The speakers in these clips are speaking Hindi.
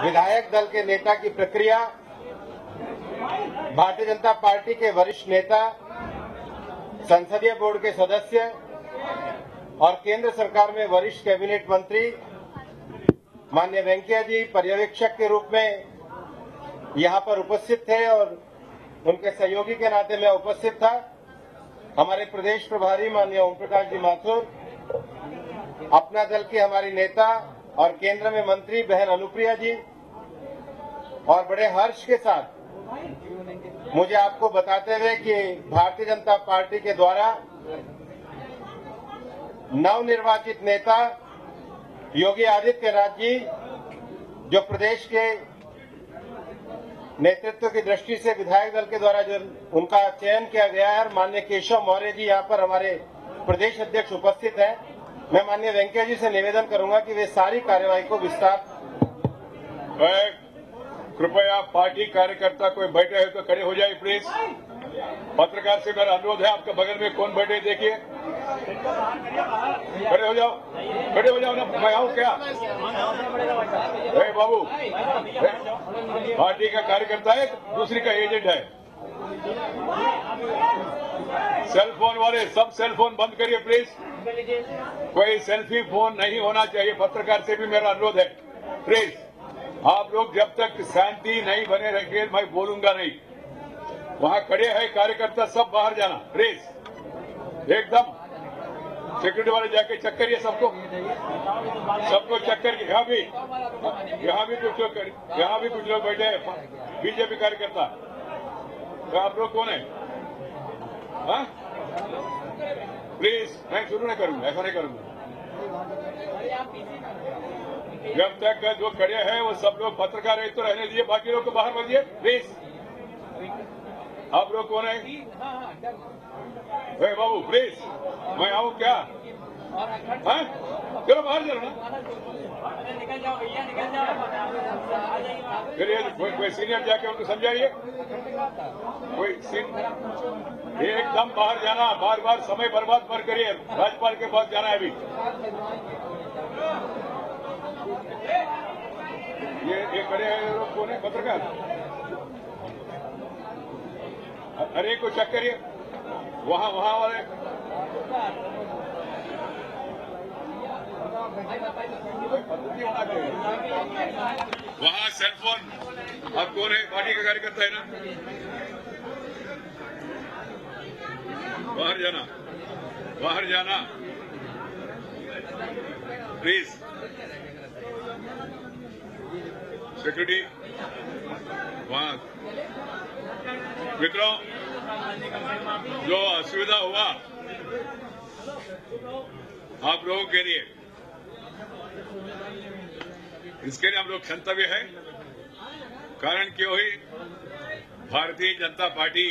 विधायक दल के नेता की प्रक्रिया भारतीय जनता पार्टी के वरिष्ठ नेता, संसदीय बोर्ड के सदस्य और केंद्र सरकार में वरिष्ठ कैबिनेट मंत्री माननीय वेंकैया जी पर्यवेक्षक के रूप में यहां पर उपस्थित थे और उनके सहयोगी के नाते मैं उपस्थित था। हमारे प्रदेश प्रभारी माननीय ओम प्रकाश जी माथुर, अपना दल की हमारी नेता और केंद्र में मंत्री बहन अनुप्रिया जी, और बड़े हर्ष के साथ मुझे आपको बताते हुए कि भारतीय जनता पार्टी के द्वारा नवनिर्वाचित नेता योगी आदित्यनाथ जी, जो प्रदेश के नेतृत्व की दृष्टि से विधायक दल के द्वारा जो उनका चयन किया गया है, माननीय केशव मौर्य जी यहाँ पर हमारे प्रदेश अध्यक्ष उपस्थित हैं। मैं माननीय वेंकैया जी से निवेदन करूंगा कि वे सारी कार्यवाही को विस्तार। कृपया पार्टी कार्यकर्ता कोई बैठे हैं तो खड़े हो जाए प्लीज। पत्रकार से मेरा अनुरोध है, आपके बगल में कौन बैठे देखिए, खड़े हो जाओ ना। मैं आऊँ क्या? बाबू, पार्टी का कार्यकर्ता है, दूसरी का एजेंट है। सेल फोन वाले सब सेल फोन बंद करिए प्लीज। कोई सेल्फी फोन नहीं होना चाहिए। पत्रकार से भी मेरा अनुरोध है प्लीज, आप लोग जब तक शांति नहीं बने रहेंगे मैं बोलूंगा नहीं। वहां खड़े हैं कार्यकर्ता, सब बाहर जाना प्लीज। एकदम सिक्योरिटी वाले जाके चेक करिए सबको चेक करके। यहाँ भी कुछ लोग बैठे हैं बीजेपी कार्यकर्ता। तो आप लोग कौन है? हाँ प्लीज, मैं शुरू नहीं करूंगा, ऐसा नहीं करूंगा। जब तक जो खड़े हैं वो सब लोग पत्रकार है तो रहने दीजिए, बाकी लोग को बाहर भेजिए प्लीज। आप लोग कौन है? बाबू प्लीज, मैं आऊँ क्या? चलो बाहर चलो ना। कोई सीनियर जाके उनको समझाइए। एकदम बाहर जाना, बार बार समय बर्बाद मत करिए। राज्यपाल के पास जाना है अभी। ये खड़े हैं लोग कौन है? पत्रकार। अरे को चेक करिए वहां वाले। वहां सेलफोन। आप कौन है? पार्टी का कार्यकर्ता है ना? बाहर जाना प्लीज। सिक्योरिटी वहां। मित्रों, जो असुविधा हुआ आप लोगों के लिए, इसके लिए हम लोग क्षंतव्य है। कारण क्यों ही भारतीय जनता पार्टी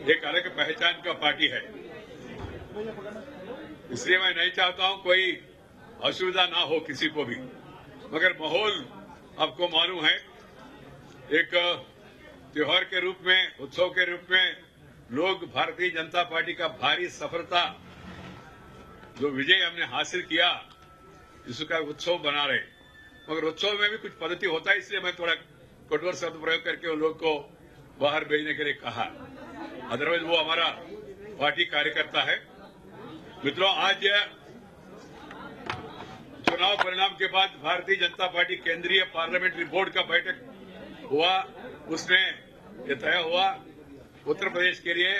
एक अलग पहचान का पार्टी है, इसलिए मैं नहीं चाहता हूं कोई असुविधा ना हो किसी को भी। मगर माहौल आपको मालूम है, एक त्योहार के रूप में, उत्सव के रूप में लोग भारतीय जनता पार्टी का भारी सफलता, जो विजय हमने हासिल किया, इसका उत्सव बना रहे। मगर उत्सव में भी कुछ पद्धति होता है, इसलिए मैं थोड़ा कठोर शब्द प्रयोग करके उन लोग को बाहर भेजने के लिए कहा। अदरवाइज वो हमारा पार्टी कार्यकर्ता है। मित्रों, आज चुनाव परिणाम के बाद भारतीय जनता पार्टी केंद्रीय पार्लियामेंट्री बोर्ड का बैठक हुआ। उसमें यह तय हुआ उत्तर प्रदेश के लिए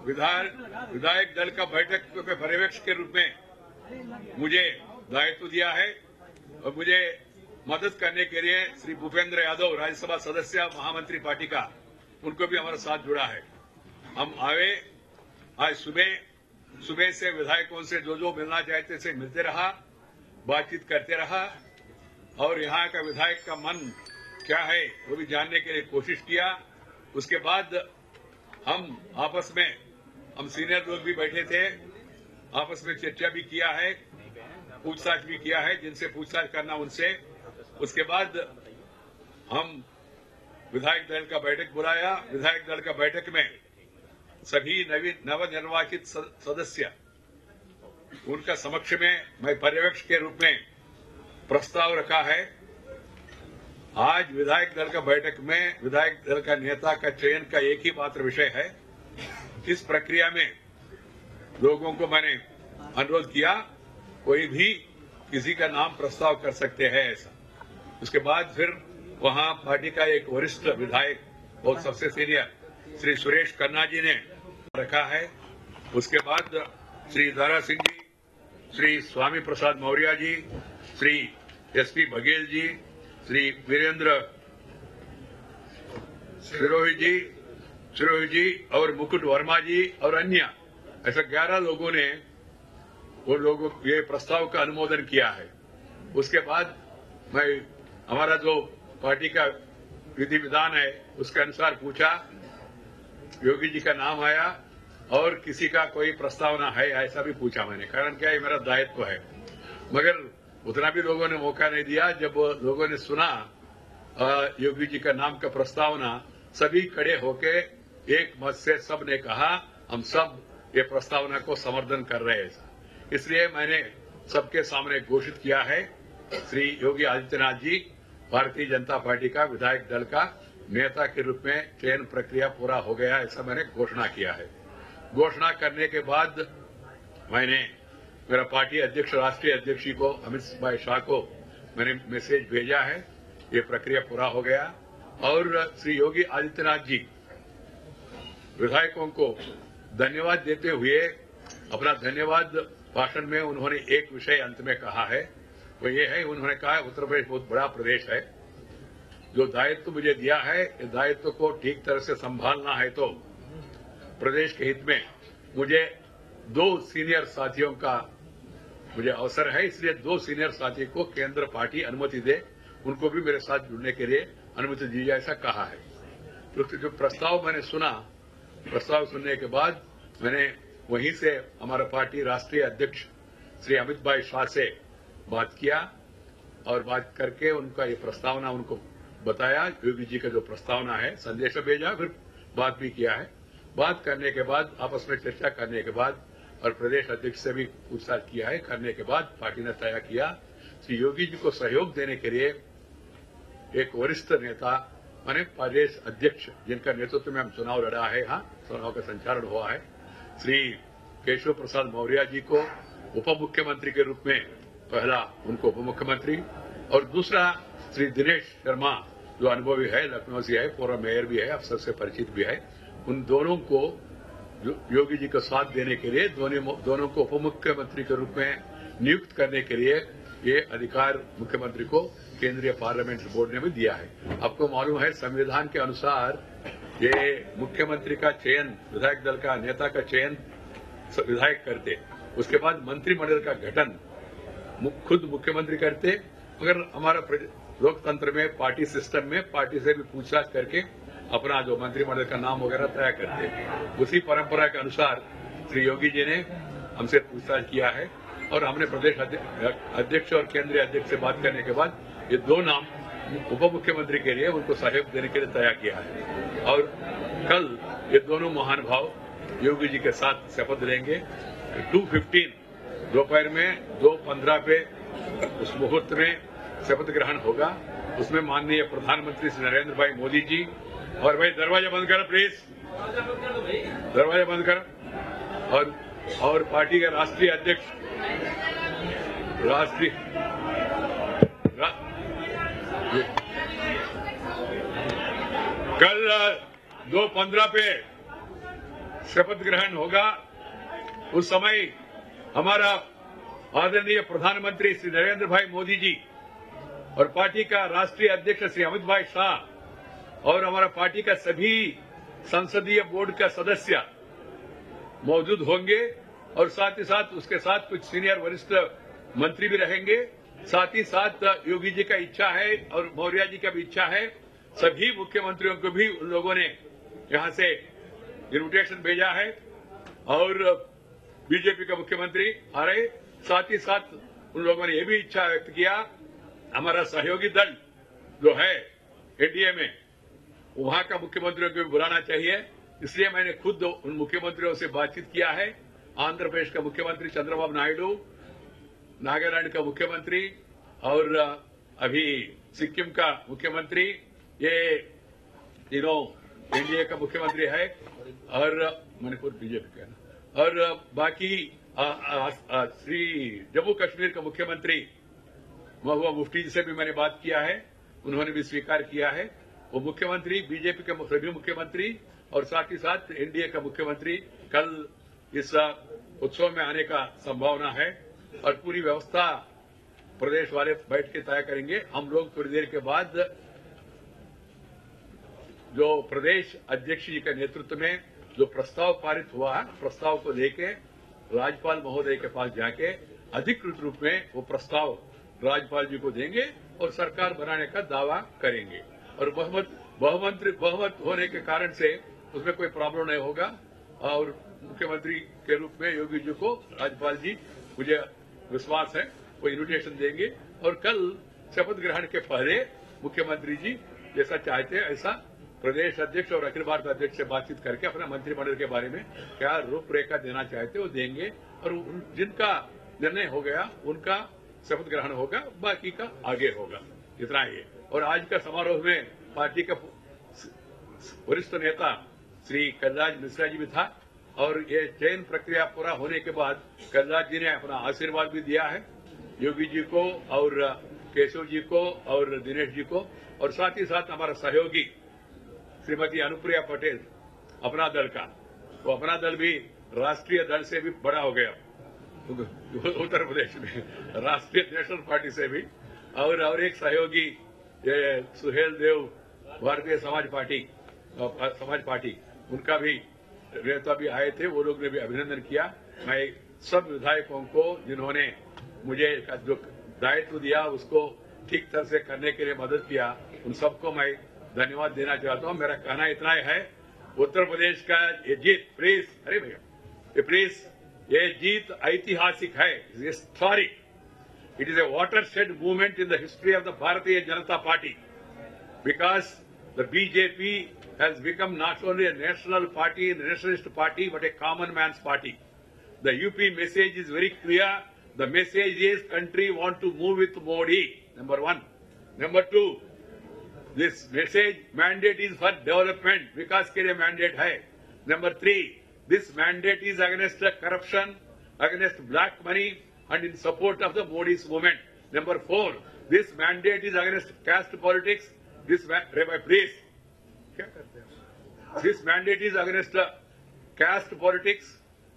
विधायक दल का बैठक के पर्यवेक्षक के रूप में मुझे दायित्व दिया है और मुझे मदद करने के लिए श्री भूपेंद्र यादव, राज्यसभा सदस्य महामंत्री पार्टी का, उनको भी हमारे साथ जुड़ा है। हम आए, आज सुबह से विधायकों से जो मिलना चाहते थे मिलते रहा, बातचीत करते रहा और यहाँ का विधायक का मन क्या है वो भी जानने के लिए कोशिश किया। उसके बाद हम आपस में, हम सीनियर लोग भी बैठे थे, आपस में चर्चा भी किया है, पूछताछ भी किया है, जिनसे पूछताछ करना उनसे। उसके बाद हम विधायक दल का बैठक बुलाया। विधायक दल का बैठक में सभी नवनिर्वाचित सदस्य, उनका समक्ष में मैं पर्यवेक्षक के रूप में प्रस्ताव रखा है आज विधायक दल का बैठक में विधायक दल का नेता का चयन का एक ही मात्र विषय है। इस प्रक्रिया में लोगों को मैंने अनुरोध किया, कोई भी किसी का नाम प्रस्ताव कर सकते हैं ऐसा। उसके बाद फिर वहां पार्टी का एक वरिष्ठ विधायक और सबसे सीनियर श्री सुरेश खन्ना जी ने रखा है। उसके बाद श्री दारा सिंह जी, श्री स्वामी प्रसाद मौर्य जी, श्री एसपी बघेल जी, श्री वीरेंद्र सिरोही जी और मुकुट वर्मा जी और अन्य ऐसा 11 लोगों ने ये प्रस्ताव का अनुमोदन किया है। उसके बाद मैं हमारा जो पार्टी का विधि विधान है उसके अनुसार पूछा, योगी जी का नाम आया और किसी का कोई प्रस्तावना है ऐसा भी पूछा मैंने। कारण क्या है, मेरा दायित्व है। मगर उतना भी लोगों ने मौका नहीं दिया। जब लोगों ने सुना योगी जी का नाम का प्रस्तावना, सभी खड़े होके एक मत से सब ने कहा हम सब ये प्रस्तावना को समर्थन कर रहे हैं। इसलिए मैंने सबके सामने घोषित किया है, श्री योगी आदित्यनाथ जी भारतीय जनता पार्टी का विधायक दल का नेता के रूप में चयन प्रक्रिया पूरा हो गया, ऐसा मैंने घोषणा किया है। घोषणा करने के बाद मैंने मेरा पार्टी अध्यक्ष, राष्ट्रीय अध्यक्ष जी को, अमित भाई शाह को मैंने मैसेज भेजा है, ये प्रक्रिया पूरा हो गया। और श्री योगी आदित्यनाथ जी विधायकों को धन्यवाद देते हुए अपना धन्यवाद भाषण में उन्होंने एक विषय अंत में कहा है, वो ये है, उन्होंने कहा उत्तर प्रदेश बहुत बड़ा प्रदेश है, जो दायित्व मुझे दिया है इस दायित्व को ठीक तरह से संभालना है तो प्रदेश के हित में मुझे 2 सीनियर साथियों का मुझे अवसर है, इसलिए 2 सीनियर साथी को केंद्र पार्टी अनुमति दे, उनको भी मेरे साथ जुड़ने के लिए अनुमति दी जाए, ऐसा कहा है। तो जो प्रस्ताव मैंने सुना, प्रस्ताव सुनने के बाद मैंने वहीं से हमारा पार्टी राष्ट्रीय अध्यक्ष श्री अमित भाई शाह से बात किया और बात करके उनका ये प्रस्तावना उनको बताया, योगी जी का जो प्रस्तावना है, संदेश भेजा, फिर बात भी किया है। बात करने के बाद, आपस में चर्चा करने के बाद और प्रदेश अध्यक्ष से भी पूछताछ किया है, करने के बाद पार्टी ने तय किया श्री योगी जी को सहयोग देने के लिए एक वरिष्ठ नेता माने प्रदेश अध्यक्ष जिनका नेतृत्व में हम चुनाव लड़ा है, चुनाव का संचालन हुआ है, श्री केशव प्रसाद मौर्य जी को उप मुख्यमंत्री के रूप में, पहला उनको उप मुख्यमंत्री और दूसरा श्री दिनेश शर्मा जो अनुभवी है, लखनऊ से है, पूर्व मेयर भी है, अफसर से परिचित भी है, उन दोनों को योगी जी का साथ देने के लिए दोनों को उप मुख्यमंत्री के रूप में नियुक्त करने के लिए ये अधिकार मुख्यमंत्री को केंद्रीय पार्लियामेंट्री बोर्ड ने भी दिया है। आपको मालूम है संविधान के अनुसार ये मुख्यमंत्री का चयन, विधायक दल का नेता का चयन विधायक करते, उसके बाद मंत्रिमंडल का गठन खुद मुख्यमंत्री करते। मगर हमारा लोकतंत्र में, पार्टी सिस्टम में पार्टी से भी पूछताछ करके अपना जो मंत्रिमंडल का नाम वगैरह तय करते। उसी परंपरा के अनुसार श्री योगी जी ने हमसे पूछताछ किया है और हमने प्रदेश अध्यक्ष और केंद्रीय अध्यक्ष से बात करने के बाद ये 2 नाम उप मुख्यमंत्री के लिए उनको सहयोग देने के लिए तय किया है। और कल ये दोनों महानुभाव योगी जी के साथ शपथ लेंगे। 2:15 दोपहर में 2:15 पे उस मुहूर्त में शपथ ग्रहण होगा। उसमें माननीय प्रधानमंत्री श्री नरेंद्र भाई मोदी जी, और भाई दरवाजा बंद करो प्लीज, दरवाजा बंद करो, और पार्टी के राष्ट्रीय अध्यक्ष कल 2:15 पे शपथ ग्रहण होगा। उस समय हमारा आदरणीय प्रधानमंत्री श्री नरेंद्र भाई मोदी जी और पार्टी का राष्ट्रीय अध्यक्ष श्री अमित भाई शाह और हमारा पार्टी का सभी संसदीय बोर्ड का सदस्य मौजूद होंगे और साथ ही साथ उसके साथ कुछ सीनियर वरिष्ठ मंत्री भी रहेंगे। साथ ही साथ योगी जी का इच्छा है और मौर्य जी का भी इच्छा है, सभी मुख्यमंत्रियों को भी उन लोगों ने यहां से इन्विटेशन भेजा है और बीजेपी का मुख्यमंत्री आ रहे। साथ ही साथ उन लोगों ने यह भी इच्छा व्यक्त किया हमारा सहयोगी दल जो है एनडीए में, वहां का मुख्यमंत्रियों को भी बुलाना चाहिए। इसलिए मैंने खुद उन मुख्यमंत्रियों से बातचीत किया है। आंध्र प्रदेश का मुख्यमंत्री चंद्रबाबू नायडू, नागालैंड का मुख्यमंत्री और अभी सिक्किम का मुख्यमंत्री, ये तीनों एनडीए का मुख्यमंत्री है, और मणिपुर बीजेपी का, और बाकी श्री जम्मू कश्मीर का मुख्यमंत्री महबूबा मुफ्ती जी से भी मैंने बात किया है, उन्होंने भी स्वीकार किया है। वो मुख्यमंत्री, बीजेपी के सभी मुख्यमंत्री और साथ ही साथ एनडीए का मुख्यमंत्री कल इस उत्सव में आने का संभावना है, और पूरी व्यवस्था प्रदेश वाले बैठ के तय करेंगे। हम लोग थोड़ी देर के बाद जो प्रदेश अध्यक्ष जी के नेतृत्व में जो प्रस्ताव पारित हुआ है, प्रस्ताव को लेके राज्यपाल महोदय के पास जाके अधिकृत रूप में वो प्रस्ताव राज्यपाल जी को देंगे और सरकार बनाने का दावा करेंगे, और बहुमत होने के कारण से उसमें कोई प्रॉब्लम नहीं होगा। और मुख्यमंत्री के रूप में योगी जी को राज्यपाल जी, मुझे विश्वास है, वो इन्विटेशन देंगे, और कल शपथ ग्रहण के पहले मुख्यमंत्री जी जैसा चाहते हैं ऐसा प्रदेश अध्यक्ष और अखिल भारत अध्यक्ष से बातचीत करके अपना मंत्रिमंडल के बारे में क्या रूपरेखा देना चाहते वो देंगे, और जिनका निर्णय हो गया उनका शपथ ग्रहण होगा, बाकी का आगे होगा। इतना ही। और आज का समारोह में पार्टी का वरिष्ठ नेता श्री कलराज मिश्रा जी भी था, और ये चयन प्रक्रिया पूरा होने के बाद कलराज जी ने अपना आशीर्वाद भी दिया है योगी जी को और केशव जी को और दिनेश जी को, और साथ ही साथ हमारा सहयोगी श्रीमती अनुप्रिया पटेल अपना दल का, वो अपना दल भी राष्ट्रीय दल से भी बड़ा हो गया उत्तर प्रदेश में, राष्ट्रीय नेशनल पार्टी से भी, और एक सहयोगी ये सुहेल देव भारतीय समाज पार्टी उनका भी नेता भी आए थे, वो लोग ने भी अभिनंदन किया। मैं सब विधायकों को जिन्होंने मुझे जो दायित्व दिया उसको ठीक तरह से करने के लिए मदद किया, उन सबको मैं धन्यवाद देना चाहता हूं। मेरा कहना इतना है, उत्तर प्रदेश का ये जीत ये जीत ऐतिहासिक है, historic. It is a watershed movement in the history of the Bharatiya Janata Party, because the BJP has become not only a national party, a nationalist party, but a common man's party. The UP message is very clear. The message is country want to move with Modi, number one. Number two, this message mandate is for development, विकास के लिए mandate है. Number three, this mandate is against corruption, against black money, and in support of the Modi's movement. Number four, this mandate is against caste politics. This mandate is against caste politics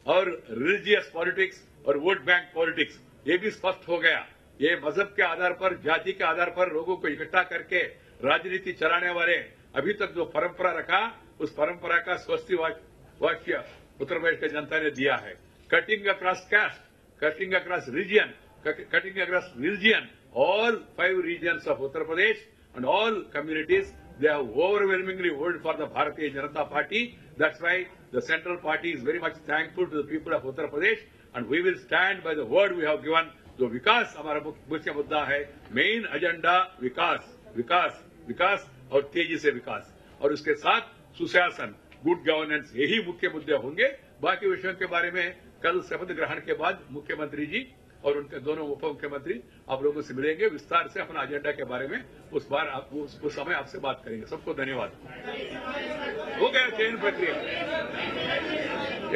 और religious politics और वोट बैंक पॉलिटिक्स। ये भी स्पष्ट हो गया। ये मजहब के आधार पर, जाति के आधार पर लोगों को इकट्ठा करके राजनीति चलाने वाले अभी तक जो परंपरा रखा, उस परंपरा का स्वस्ति वाक्य उत्तर प्रदेश की जनता ने दिया है। Cutting across cast, cutting across region, cutting across religion, all 5 regions of Uttar Pradesh and all communities, they have overwhelmingly voted for the Bharatiya Janata Party. That's why the central party is very much thankful to the people of Uttar Pradesh, and we will stand by the word we have given. जो विकास हमारा मुख्य मुद्दा है, मेन एजेंडा विकास, विकास, विकास और तेजी से विकास, और उसके साथ सुशासन, गुड गवर्नेंस, यही मुख्य मुद्दे होंगे। बाकी विषयों के बारे में कल शपथ ग्रहण के बाद मुख्यमंत्री जी और उनके दोनों उप मुख्यमंत्री आप लोगों से मिलेंगे, विस्तार से अपना एजेंडा के बारे में उस समय आपसे बात करेंगे। सबको धन्यवाद। हो गया चयन प्रक्रिया,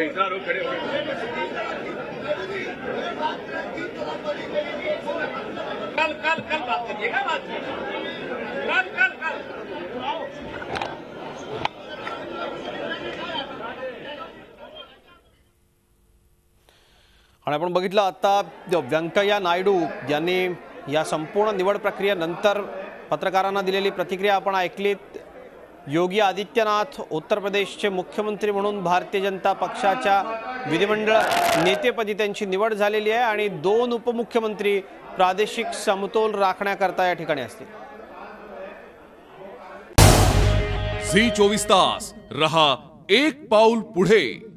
इतना लोग खड़े हो गए। कल बात करिएगा, कल आणि आपण बघितलं आता व्यंकय्या नायडू यांनी या संपूर्ण निवड प्रक्रियेनंतर पत्रकारांना दिलेली प्रतिक्रिया आपण ऐकलीत। योगी आदित्यनाथ उत्तर प्रदेशचे मुख्यमंत्री म्हणून भारतीय जनता पक्षाच्या विधिमंडळ नेतेपदी त्यांची निवड झालेली आहे आणि 2 उपमुख्यमंत्री प्रादेशिक समतोल राखण्याकरता या ठिकाणी असतील। झी 24 तास रहा एक पाऊल पुढे।